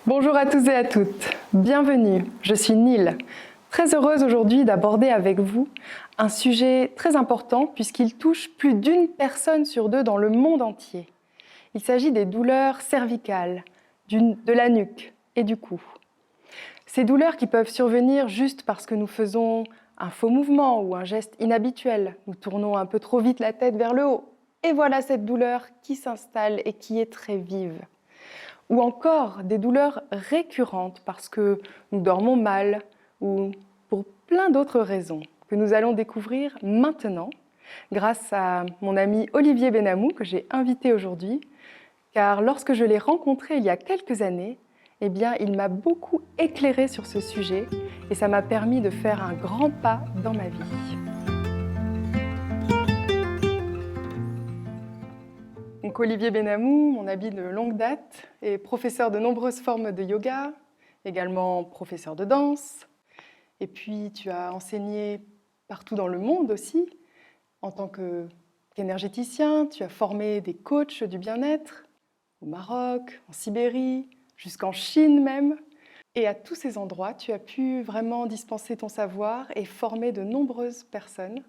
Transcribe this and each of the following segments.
Bonjour à tous et à toutes, bienvenue, je suis Nil. Très heureuse aujourd'hui d'aborder avec vous un sujet très important puisqu'il touche plus d'une personne sur deux dans le monde entier. Il s'agit des douleurs cervicales, de la nuque et du cou. Ces douleurs qui peuvent survenir juste parce que nous faisons un faux mouvement ou un geste inhabituel, nous tournons un peu trop vite la tête vers le haut, et voilà cette douleur qui s'installe et qui est très vive. Ou encore des douleurs récurrentes parce que nous dormons mal ou pour plein d'autres raisons que nous allons découvrir maintenant grâce à mon ami Olivier Benamou que j'ai invité aujourd'hui, car lorsque je l'ai rencontré il y a quelques années, eh bien, il m'a beaucoup éclairé sur ce sujet et ça m'a permis de faire un grand pas dans ma vie. Donc, Olivier Benamou, mon ami de longue date, est professeur de nombreuses formes de yoga, également professeur de danse. Et puis, tu as enseigné partout dans le monde aussi, en tant qu'énergéticien. Tu as formé des coachs du bien-être au Maroc, en Sibérie, jusqu'en Chine même. Et à tous ces endroits, tu as pu vraiment dispenser ton savoir et former de nombreuses personnes.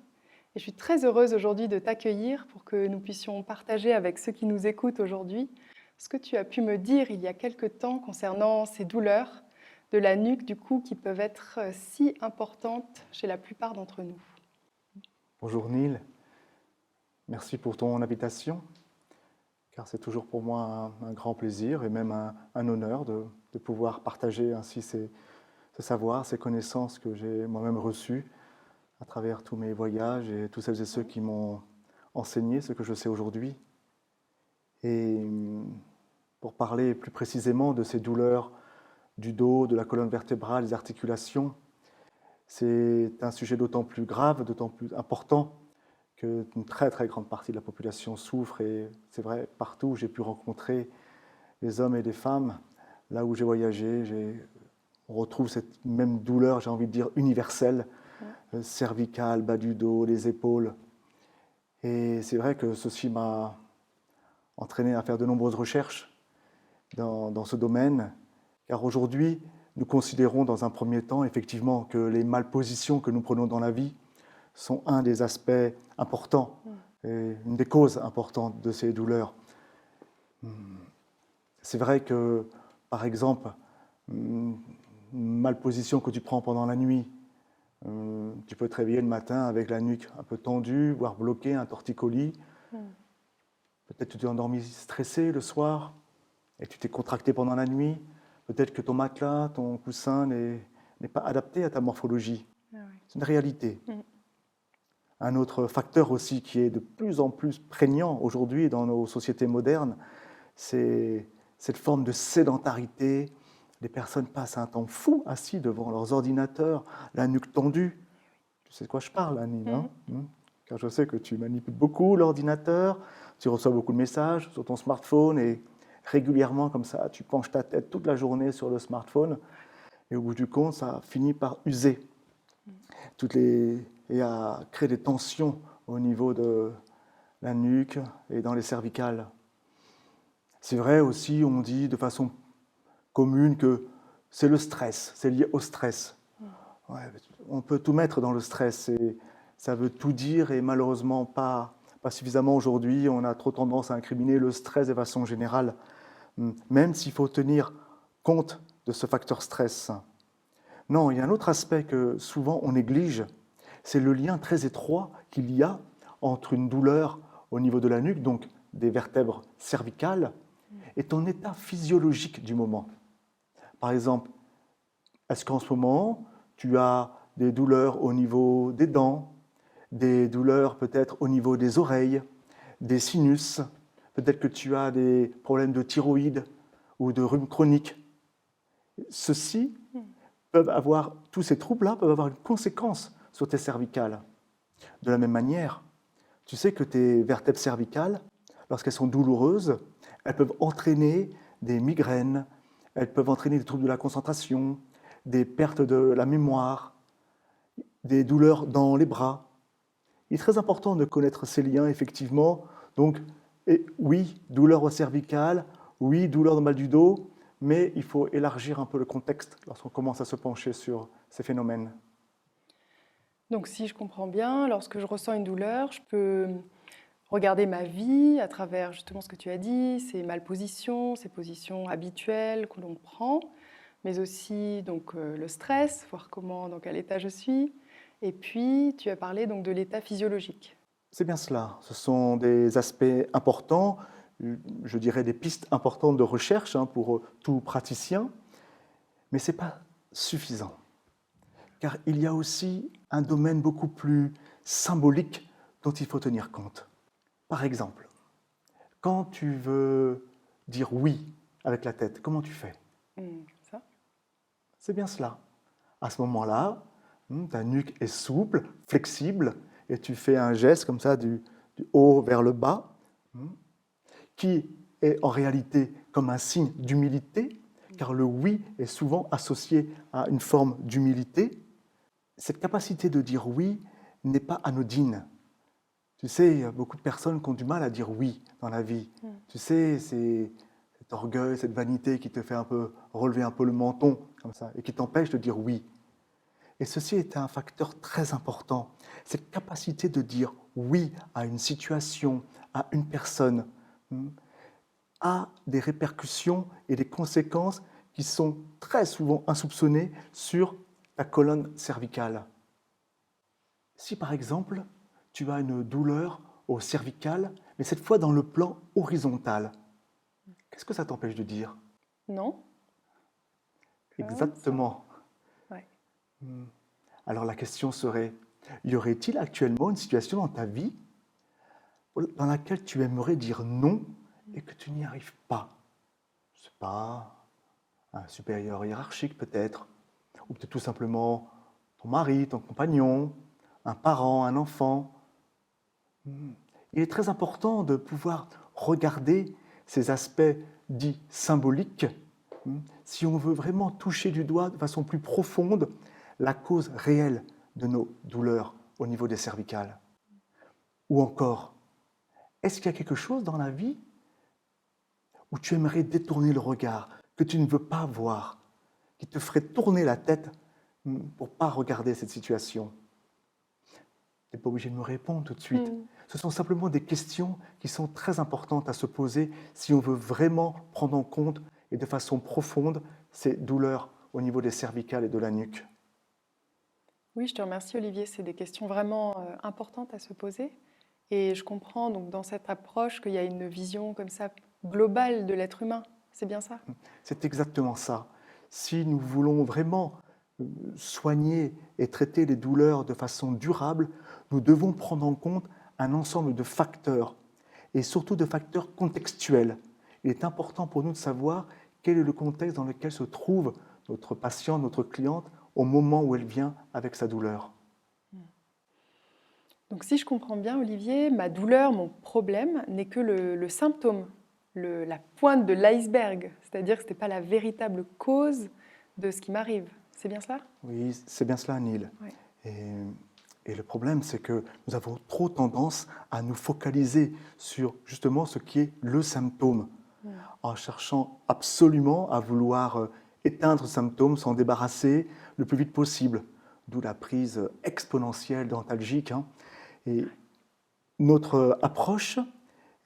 Et je suis très heureuse aujourd'hui de t'accueillir pour que nous puissions partager avec ceux qui nous écoutent aujourd'hui ce que tu as pu me dire il y a quelque temps concernant ces douleurs de la nuque, du cou, qui peuvent être si importantes chez la plupart d'entre nous. Bonjour Neil, merci pour ton invitation, car c'est toujours pour moi un grand plaisir et même un honneur de pouvoir partager ainsi ce savoir, ces connaissances que j'ai moi-même reçues à travers tous mes voyages et tous celles et ceux qui m'ont enseigné ce que je sais aujourd'hui. Et pour parler plus précisément de ces douleurs du dos, de la colonne vertébrale, des articulations, c'est un sujet d'autant plus grave, d'autant plus important qu'une très très grande partie de la population souffre. Et c'est vrai, partout où j'ai pu rencontrer des hommes et des femmes, là où j'ai voyagé, on retrouve cette même douleur, j'ai envie de dire universelle, cervicale, bas du dos, les épaules. Et c'est vrai que ceci m'a entraîné à faire de nombreuses recherches dans ce domaine, car aujourd'hui, nous considérons dans un premier temps effectivement que les malpositions que nous prenons dans la vie sont un des aspects importants et une des causes importantes de ces douleurs. C'est vrai que, par exemple, une malposition que tu prends pendant la nuit, tu peux te réveiller le matin avec la nuque un peu tendue, voire bloquée, un torticolis. Peut-être que tu t'es endormi stressé le soir et tu t'es contracté pendant la nuit. Peut-être que ton matelas, ton coussin n'est pas adapté à ta morphologie. Ah oui. C'est une réalité. Un autre facteur aussi qui est de plus en plus prégnant aujourd'hui dans nos sociétés modernes, c'est cette forme de sédentarité. Les personnes passent un temps fou assis devant leurs ordinateurs, la nuque tendue. Tu sais de quoi je parle, Annie, hein? Car je sais que tu manipules beaucoup l'ordinateur, tu reçois beaucoup de messages sur ton smartphone et régulièrement comme ça, tu penches ta tête toute la journée sur le smartphone et au bout du compte, ça finit par user et à créer des tensions au niveau de la nuque et dans les cervicales. C'est vrai aussi, on dit de façon commune que c'est le stress, c'est lié au stress. Ouais, on peut tout mettre dans le stress et ça veut tout dire et malheureusement pas suffisamment aujourd'hui. On a trop tendance à incriminer le stress de façon générale, même s'il faut tenir compte de ce facteur stress. Non, il y a un autre aspect que souvent on néglige, c'est le lien très étroit qu'il y a entre une douleur au niveau de la nuque, donc des vertèbres cervicales, et ton état physiologique du moment. Par exemple, est-ce qu'en ce moment, tu as des douleurs au niveau des dents, des douleurs peut-être au niveau des oreilles, des sinus, peut-être que tu as des problèmes de thyroïde ou de rhume chronique. Ceux-ci peuvent avoir, tous ces troubles-là peuvent avoir une conséquence sur tes cervicales. De la même manière, tu sais que tes vertèbres cervicales, lorsqu'elles sont douloureuses, elles peuvent entraîner des migraines, elles peuvent entraîner des troubles de la concentration, des pertes de la mémoire, des douleurs dans les bras. Il est très important de connaître ces liens, effectivement. Donc, oui, douleur au cervical, oui, douleur dans le bas du dos, mais il faut élargir un peu le contexte lorsqu'on commence à se pencher sur ces phénomènes. Donc si je comprends bien, lorsque je ressens une douleur, je peux regarder ma vie à travers justement ce que tu as dit, ces malpositions, ces positions habituelles que l'on prend, mais aussi donc, le stress, voir comment, dans quel état je suis. Et puis, tu as parlé donc de l'état physiologique. C'est bien cela. Ce sont des aspects importants, je dirais des pistes importantes de recherche pour tout praticien, mais ce n'est pas suffisant. Car il y a aussi un domaine beaucoup plus symbolique dont il faut tenir compte. Par exemple, quand tu veux dire oui avec la tête, comment tu fais? Ça. C'est bien cela. À ce moment-là, ta nuque est souple, flexible, et tu fais un geste comme ça du haut vers le bas, qui est en réalité comme un signe d'humilité, car le oui est souvent associé à une forme d'humilité. Cette capacité de dire oui n'est pas anodine. Tu sais, il y a beaucoup de personnes qui ont du mal à dire oui dans la vie. Tu sais, c'est cet orgueil, cette vanité qui te fait un peu relever un peu le menton, comme ça, et qui t'empêche de dire oui. Et ceci est un facteur très important. Cette capacité de dire oui à une situation, à une personne, a des répercussions et des conséquences qui sont très souvent insoupçonnées sur la colonne cervicale. Si par exemple, tu as une douleur au cervical, mais cette fois dans le plan horizontal, qu'est-ce que ça t'empêche de dire? Non? Exactement. Ouais. Alors la question serait, y aurait-il actuellement une situation dans ta vie dans laquelle tu aimerais dire non et que tu n'y arrives pas? Je ne sais pas, un supérieur hiérarchique peut-être, ou peut-être tout simplement ton mari, ton compagnon, un parent, un enfant. Il est très important de pouvoir regarder ces aspects dits symboliques si on veut vraiment toucher du doigt de façon plus profonde la cause réelle de nos douleurs au niveau des cervicales. Ou encore, est-ce qu'il y a quelque chose dans la vie où tu aimerais détourner le regard, que tu ne veux pas voir, qui te ferait tourner la tête pour ne pas regarder cette situation? Tu n'es pas obligé de me répondre tout de suite. Ce sont simplement des questions qui sont très importantes à se poser si on veut vraiment prendre en compte et de façon profonde ces douleurs au niveau des cervicales et de la nuque. Oui, je te remercie Olivier, c'est des questions vraiment importantes à se poser. Et je comprends donc dans cette approche qu'il y a une vision comme ça globale de l'être humain. C'est bien ça? C'est exactement ça. Si nous voulons vraiment soigner et traiter les douleurs de façon durable, nous devons prendre en compte un ensemble de facteurs, et surtout de facteurs contextuels. Il est important pour nous de savoir quel est le contexte dans lequel se trouve notre patient, notre cliente, au moment où elle vient avec sa douleur. Donc si je comprends bien Olivier, ma douleur, mon problème n'est que le symptôme, la pointe de l'iceberg, c'est-à-dire que ce n'est pas la véritable cause de ce qui m'arrive. C'est bien cela? Oui, c'est bien cela, Neil. Ouais. Et le problème, c'est que nous avons trop tendance à nous focaliser sur justement ce qui est le symptôme, en cherchant absolument à vouloir éteindre ce symptôme, s'en débarrasser le plus vite possible, d'où la prise exponentielle d'antalgiques. Et notre approche,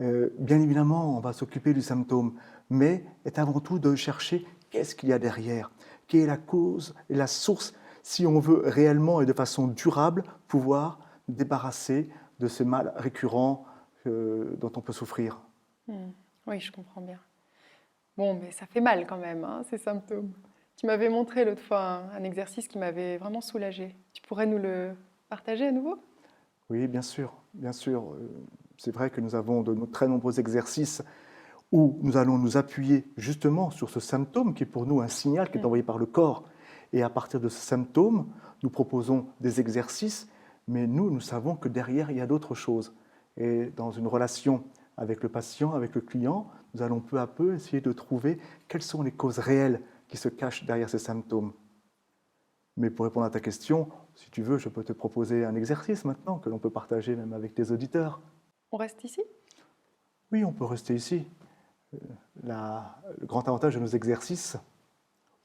bien évidemment, on va s'occuper du symptôme, mais est avant tout de chercher qu'est-ce qu'il y a derrière, quelle est la cause et la source, si on veut réellement et de façon durable pouvoir débarrasser de ces mal récurrents dont on peut souffrir. Oui, je comprends bien. Bon, mais ça fait mal quand même, ces symptômes. Tu m'avais montré l'autre fois un exercice qui m'avait vraiment soulagée. Tu pourrais nous le partager à nouveau? Oui, bien sûr, bien sûr. C'est vrai que nous avons de très nombreux exercices où nous allons nous appuyer justement sur ce symptôme qui est pour nous un signal qui est envoyé par le corps. Et à partir de ce symptôme, nous proposons des exercices, mais nous savons que derrière, il y a d'autres choses. Et dans une relation avec le patient, avec le client, nous allons peu à peu essayer de trouver quelles sont les causes réelles qui se cachent derrière ces symptômes. Mais pour répondre à ta question, si tu veux, je peux te proposer un exercice maintenant que l'on peut partager même avec les auditeurs. On reste ici? Oui, on peut rester ici. Le grand avantage de nos exercices,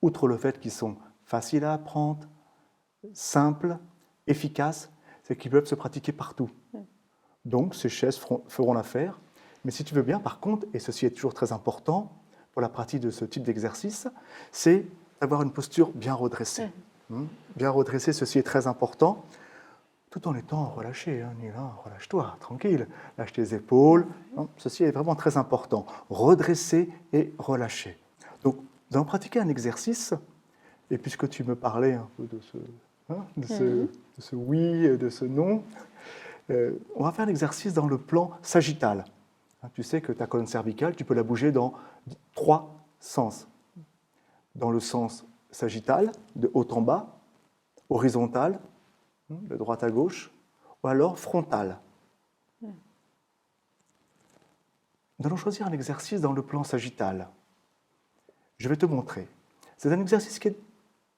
outre le fait qu'ils sont faciles à apprendre, simples, efficaces, c'est qu'ils peuvent se pratiquer partout. Donc, ces chaises feront l'affaire. Mais si tu veux bien, par contre, et ceci est toujours très important pour la pratique de ce type d'exercice, c'est d'avoir une posture bien redressée. Bien redressée, ceci est très important, tout en étant relâché. Nila, relâche-toi, tranquille. Lâche tes épaules. Ceci est vraiment très important. Redresser et relâcher. Donc, nous allons pratiquer un exercice, et puisque tu me parlais un peu de ce oui, de ce non, on va faire l'exercice dans le plan sagittal. Tu sais que ta colonne cervicale, tu peux la bouger dans 3 sens. Dans le sens sagittal, de haut en bas, horizontal, de droite à gauche, ou alors frontal. Nous allons choisir un exercice dans le plan sagittal. Je vais te montrer. C'est un exercice qui est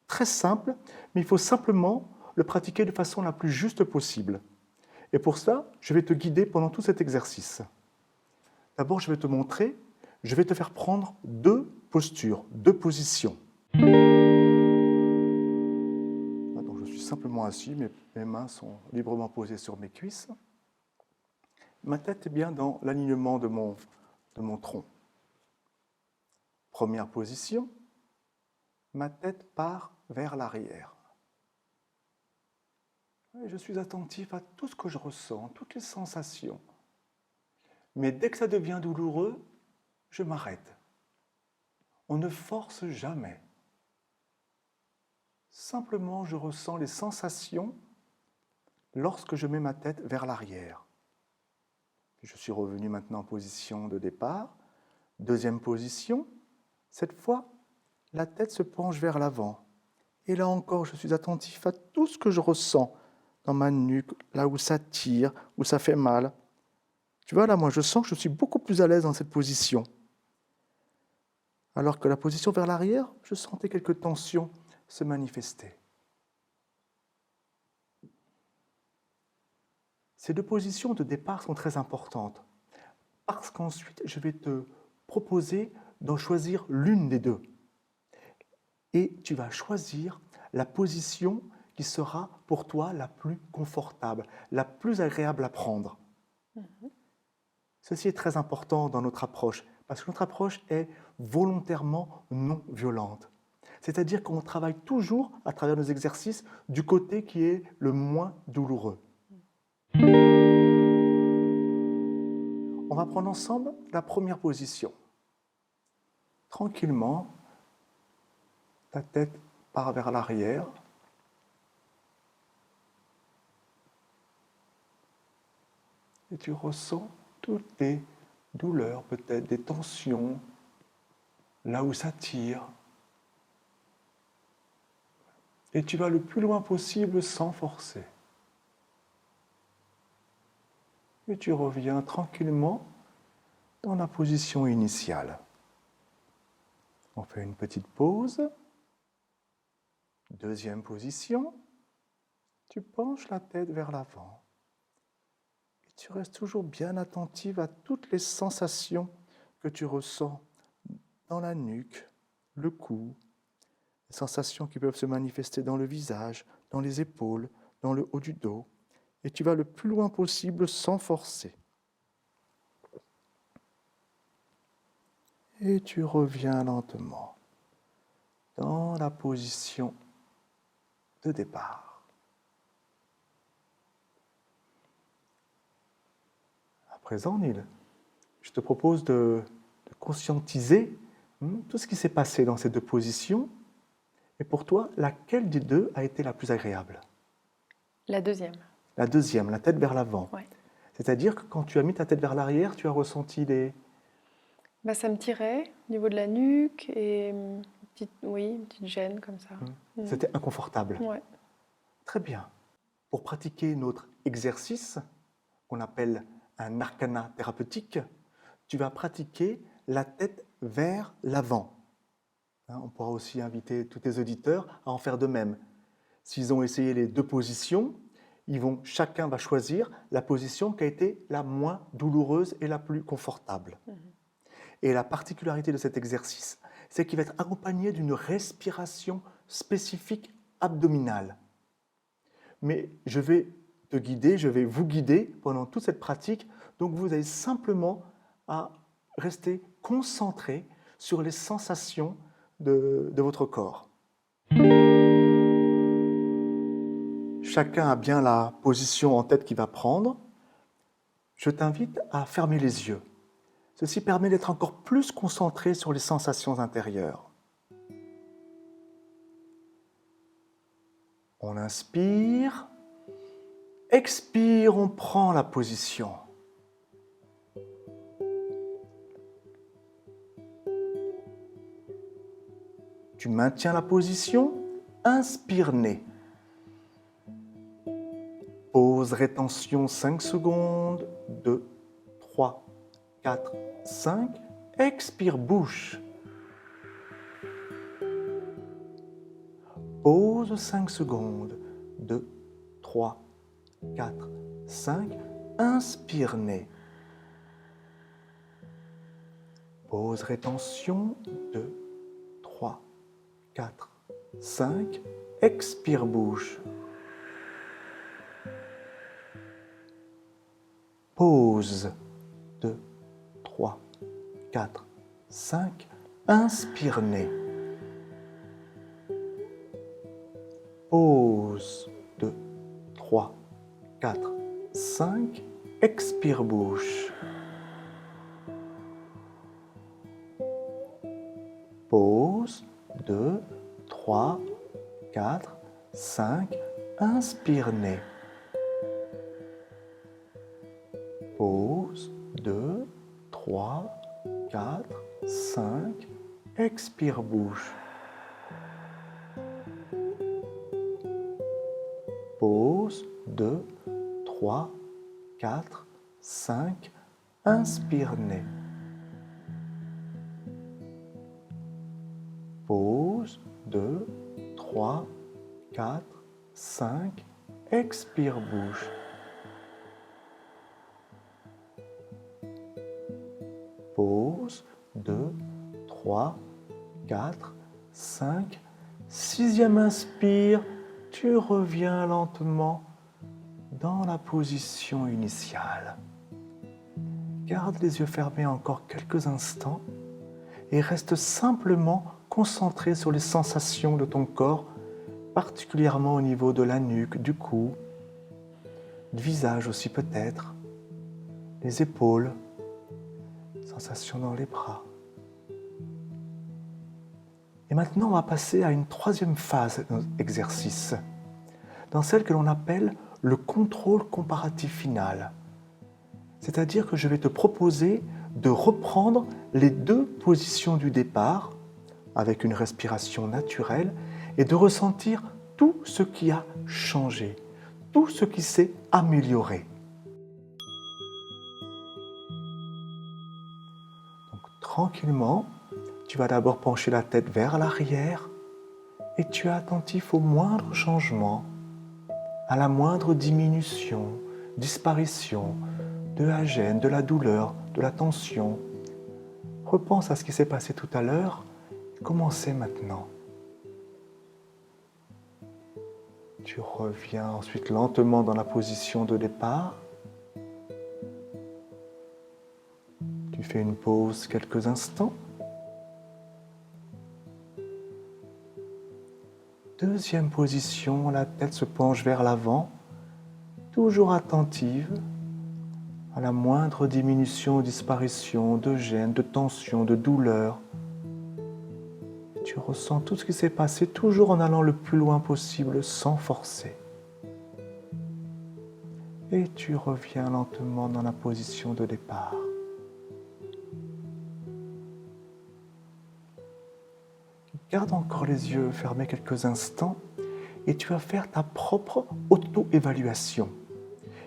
très simple, mais il faut simplement le pratiquer de façon la plus juste possible. Et pour ça, je vais te guider pendant tout cet exercice. D'abord, je vais te montrer, je vais te faire prendre 2 postures, 2 positions. Donc, je suis simplement assis, mes mains sont librement posées sur mes cuisses. Ma tête est bien dans l'alignement de mon tronc. Première position, ma tête part vers l'arrière. Je suis attentif à tout ce que je ressens, toutes les sensations. Mais dès que ça devient douloureux, je m'arrête. On ne force jamais. Simplement, je ressens les sensations lorsque je mets ma tête vers l'arrière. Je suis revenu maintenant en position de départ. Deuxième position, cette fois, la tête se penche vers l'avant. Et là encore, je suis attentif à tout ce que je ressens dans ma nuque, là où ça tire, où ça fait mal. Tu vois, là, moi, je sens que je suis beaucoup plus à l'aise dans cette position. Alors que la position vers l'arrière, je sentais quelques tensions se manifester. Ces 2 positions de départ sont très importantes, parce qu'ensuite, je vais te proposer d'en choisir l'une des 2. Et tu vas choisir la position qui sera pour toi la plus confortable, la plus agréable à prendre. Ceci est très important dans notre approche, parce que notre approche est volontairement non violente. C'est-à-dire qu'on travaille toujours, à travers nos exercices, du côté qui est le moins douloureux. On va prendre ensemble la première position. Tranquillement, ta tête part vers l'arrière. Et tu ressens toutes les douleurs, peut-être des tensions, là où ça tire. Et tu vas le plus loin possible sans forcer. Et tu reviens tranquillement dans la position initiale. On fait une petite pause. Deuxième position. Tu penches la tête vers l'avant. Tu restes toujours bien attentive à toutes les sensations que tu ressens dans la nuque, le cou, les sensations qui peuvent se manifester dans le visage, dans les épaules, dans le haut du dos. Et tu vas le plus loin possible sans forcer. Et tu reviens lentement dans la position de départ. À présent, Neil, je te propose de conscientiser tout ce qui s'est passé dans ces 2 positions. Et pour toi, laquelle des 2 a été la plus agréable? La deuxième. La deuxième, la tête vers l'avant. Ouais. C'est-à-dire que quand tu as mis ta tête vers l'arrière, tu as ressenti des... Ça me tirait au niveau de la nuque et une petite gêne comme ça. C'était inconfortable. Ouais. Très bien. Pour pratiquer notre exercice, qu'on appelle un arcana thérapeutique, tu vas pratiquer la tête vers l'avant. On pourra aussi inviter tous tes auditeurs à en faire de même. S'ils ont essayé les 2 positions, chacun va choisir la position qui a été la moins douloureuse et la plus confortable. Et la particularité de cet exercice, c'est qu'il va être accompagné d'une respiration spécifique abdominale. Mais je vais te guider, je vais vous guider pendant toute cette pratique. Donc vous avez simplement à rester concentré sur les sensations de votre corps. Chacun a bien la position en tête qu'il va prendre. Je t'invite à fermer les yeux. Ceci permet d'être encore plus concentré sur les sensations intérieures. On inspire. Expire, on prend la position. Tu maintiens la position. Inspire nez. Pause, rétention 5 secondes. 2, 3, 4, 5. Expire, bouche. Pause 5 secondes. 2, 3, 4, 5. Inspire, nez. Pause, rétention. 2, 3, 4, 5. Expire, bouche. Pause. 2, 3, 4, 5. Inspire, nez. Pause. 2, 3, 4, 5. Expire, bouche. Pause. 2, 3, 4, 5. Inspire, nez. Pause. 2, 3, 4, 5. Expire, bouche. Pause. 2, 3, 4, 5. Inspire, nez. Pause. 2, 3, 4, 5. Expire, bouche. Pause. 2, 3, 4, 5. Sixième inspire. Tu reviens lentement dans la position initiale. Garde les yeux fermés encore quelques instants et reste simplement concentré sur les sensations de ton corps, particulièrement au niveau de la nuque, du cou, du visage aussi peut-être, les épaules, sensations dans les bras. Et maintenant, on va passer à une troisième phase de notre exercice, dans celle que l'on appelle le contrôle comparatif final. C'est-à-dire que je vais te proposer de reprendre les deux positions du départ avec une respiration naturelle et de ressentir tout ce qui a changé, tout ce qui s'est amélioré. Donc, tranquillement, tu vas d'abord pencher la tête vers l'arrière et tu es attentif au moindre changement, à la moindre diminution, disparition de la gêne, de la douleur, de la tension. Repense à ce qui s'est passé tout à l'heure. Comment c'est maintenant? Tu reviens ensuite lentement dans la position de départ. Tu fais une pause quelques instants. Deuxième position, la tête se penche vers l'avant, toujours attentive à la moindre diminution ou disparition de gêne, de tension, de douleur. Tu ressens tout ce qui s'est passé, toujours en allant le plus loin possible, sans forcer. Et tu reviens lentement dans la position de départ. Garde encore les yeux fermés quelques instants et tu vas faire ta propre auto-évaluation.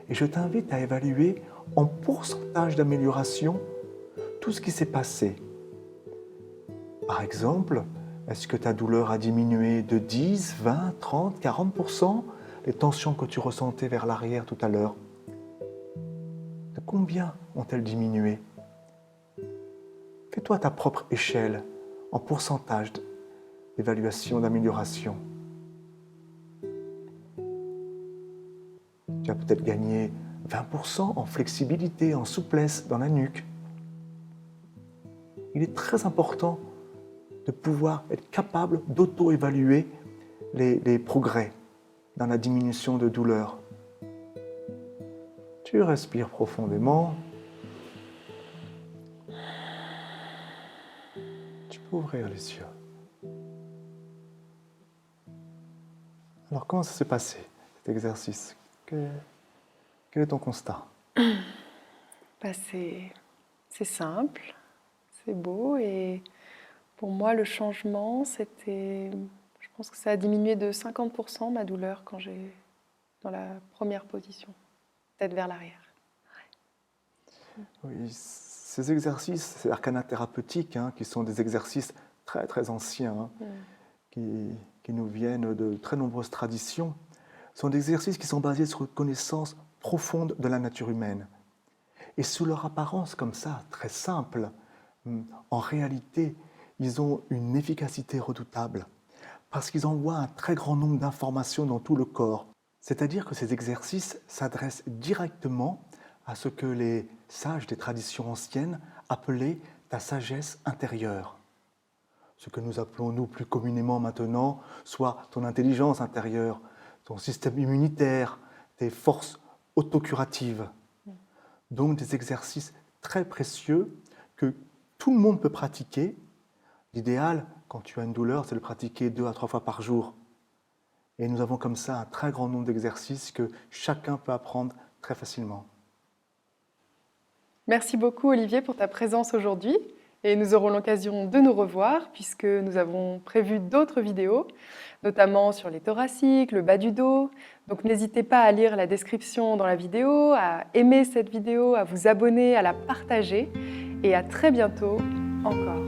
Et je t'invite à évaluer en pourcentage d'amélioration tout ce qui s'est passé. Par exemple, est-ce que ta douleur a diminué de 10, 20, 30, 40%? Les tensions que tu ressentais vers l'arrière tout à l'heure, de combien ont-elles diminué? Fais-toi ta propre échelle en pourcentage d'évaluation, d'amélioration. Tu as peut-être gagné 20% en flexibilité, en souplesse dans la nuque. Il est très important de pouvoir être capable d'auto-évaluer les progrès dans la diminution de douleur. Tu respires profondément. Tu peux ouvrir les yeux. Alors, comment ça s'est passé, cet exercice? Quel est ton constat? C'est simple, c'est beau et pour moi le changement c'était, je pense que ça a diminué de 50% ma douleur quand j'ai dans la première position, tête vers l'arrière. Oui, ces exercices, ces arcanas thérapeutiques, qui sont des exercices très très anciens, qui nous viennent de très nombreuses traditions, sont des exercices qui sont basés sur une connaissance profonde de la nature humaine. Et sous leur apparence comme ça, très simple, en réalité, ils ont une efficacité redoutable parce qu'ils envoient un très grand nombre d'informations dans tout le corps. C'est-à-dire que ces exercices s'adressent directement à ce que les sages des traditions anciennes appelaient ta sagesse intérieure. Ce que nous appelons, nous, plus communément maintenant, soit ton intelligence intérieure, ton système immunitaire, tes forces autocuratives. Donc des exercices très précieux que tout le monde peut pratiquer. L'idéal, quand tu as une douleur, c'est de le pratiquer 2 à 3 fois par jour. Et nous avons comme ça un très grand nombre d'exercices que chacun peut apprendre très facilement. Merci beaucoup Olivier pour ta présence aujourd'hui et nous aurons l'occasion de nous revoir puisque nous avons prévu d'autres vidéos, notamment sur les thoraciques, le bas du dos. Donc n'hésitez pas à lire la description dans la vidéo, à aimer cette vidéo, à vous abonner, à la partager et à très bientôt encore.